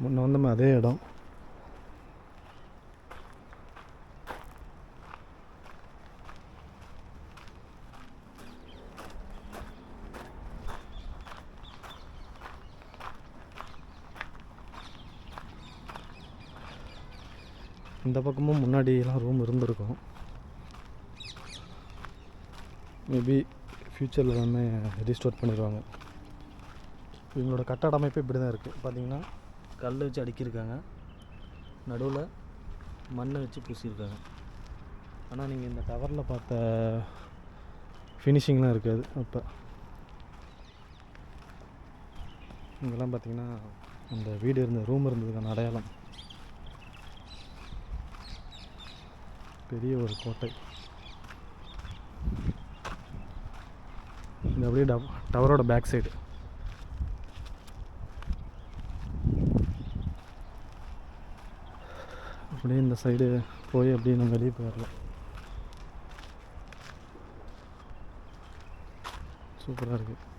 முன்ன வந்தோமே அதே இடம். இந்த பக்கமும் முன்னாடிலாம் ரூம் இருந்திருக்கும். மேபி ஃப்யூச்சரில் எல்லாமே ரீஸ்டோர் பண்ணிடுவாங்க. இவங்களோட கட்டட அமைப்பு இப்படி தான் இருக்குது. பார்த்திங்கன்னா கல் வச்சு அடுக்கியிருக்காங்க, நடுவில் மண்ணை வச்சு பூசியிருக்காங்க. ஆனால் நீங்கள் இந்த டவரில் பார்த்த ஃபினிஷிங்லாம் இருக்காது. அப்போ இங்கெல்லாம் பார்த்திங்கன்னா அந்த வீடு இருந்த ரூம் இருந்ததுக்கான அடையாளம். பெரிய ஒரு கோட்டை. இது அப்படியே டவரோட பேக் சைடு. அப்படியே இந்த சைடு போய் அப்படியே நம்ம வெளியே போயிடலாம். சூப்பராக இருக்குது.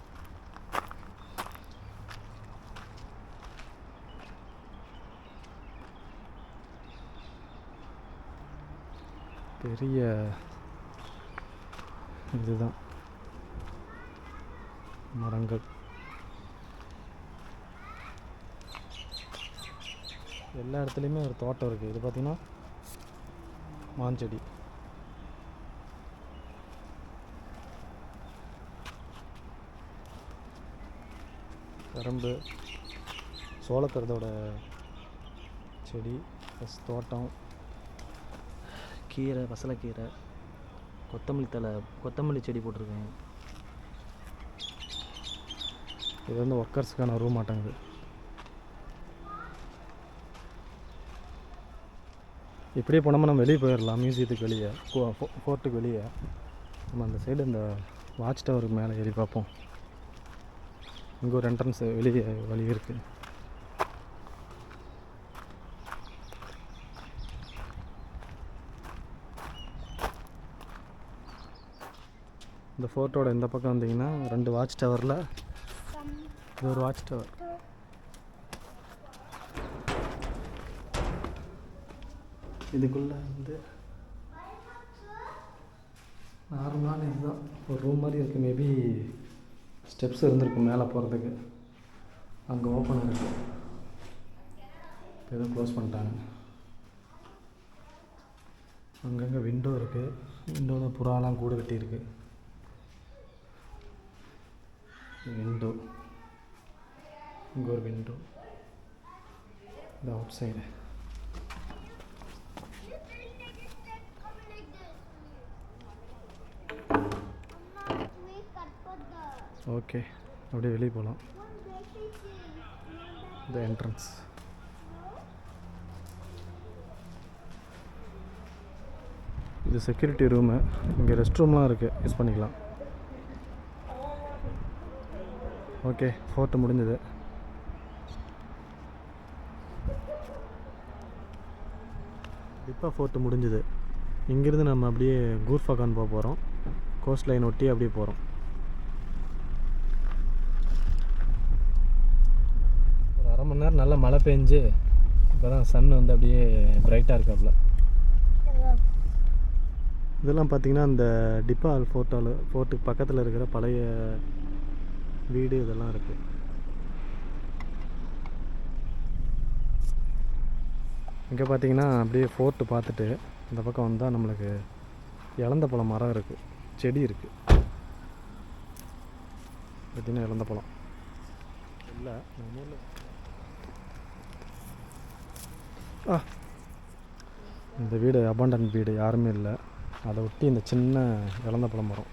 பெரிய இதுதான் மரங்கள். எல்லா இடத்துலையுமே ஒரு தோட்டம் இருக்குது. இது பார்த்திங்கன்னா மாஞ்செடி. கரும்பு, சோளக்கருதோட செடி ப்ளஸ் தோட்டம், கீரை, பசலைக்கீரை, கொத்தமல்லி செடி போட்டிருக்காங்க. இது வந்து ஒர்க்கர்ஸுக்கான ரூம் ஆட்டங்குது. இப்படியே போனோம்னா நம்ம வெளியே போயிடலாம். மியூசியத்துக்கு வெளியே, ஃபோர்ட்டுக்கு வெளியே. நம்ம அந்த சைடு இந்த வாட்ச் டவருக்கு மேலே ஏறி பார்ப்போம். இங்கே ஒரு என்ட்ரன்ஸ் வெளியே வழி இருக்குது. இந்த ஃபோர்ட்டோட இந்த பக்கம் வந்தீங்கன்னா 2 வாட்ச் டவரில் இது ஒரு வாட்ச் டவர். இதுக்குள்ளே வந்து நார்மலான இதுதான் ஒரு ரூம் மாதிரி இருக்குது. மேபி ஸ்டெப்ஸ் இருந்திருக்கும் மேலே போகிறதுக்கு. அங்கே ஓப்பன் இருக்குது. இப்போ எதுவும் க்ளோஸ் பண்ணிட்டாங்க. அங்கங்கே விண்டோ இருக்குது. விண்டோவில் புறாலாம் கூடு கட்டியிருக்கு. விண்டோ, இங்கே ஒரு விண்டோ. இந்த அவுட் சைடு ஓகே. அப்படியே வெளியே போகலாம். இந்த என்ட்ரன்ஸ். இது செக்யூரிட்டி ரூமு. இங்கே ரெஸ்ட் ரூம்லாம் இருக்குது, யூஸ் பண்ணிக்கலாம். ஓகே, ஃபோர்ட்டு முடிஞ்சது. டிப்பா ஃபோர்ட்டு முடிஞ்சுது. இங்கேருந்து நம்ம அப்படியே கூர்ஃபாகான் போக போகிறோம். கோஸ்ட் லைன் ஒட்டி அப்படியே போகிறோம். ஒரு அரை மணி நேரம் நல்லா மழை பெஞ்சு இப்போ தான் சன் வந்து அப்படியே பிரைட்டாக இருக்காப்புல. இதெல்லாம் பார்த்திங்கன்னா இந்த டிப்பா ஃபோர்ட்டுக்கு பக்கத்தில் இருக்கிற பழைய வீடு இதெல்லாம் இருக்குது. இங்கே பார்த்தீங்கன்னா அப்படியே ஃபோர்ட்டு பார்த்துட்டு இந்த பக்கம் வந்தால் நம்மளுக்கு இலந்த பழம் மரம் இருக்குது, செடி இருக்குது. பார்த்தீங்கன்னா இலந்த பழம் இல்லை நம்ம ஊரில். இந்த வீடு அபாண்டன் வீடு, யாருமே இல்லை. அதை ஒட்டி இந்த சின்ன இலந்த பழம் மரம்.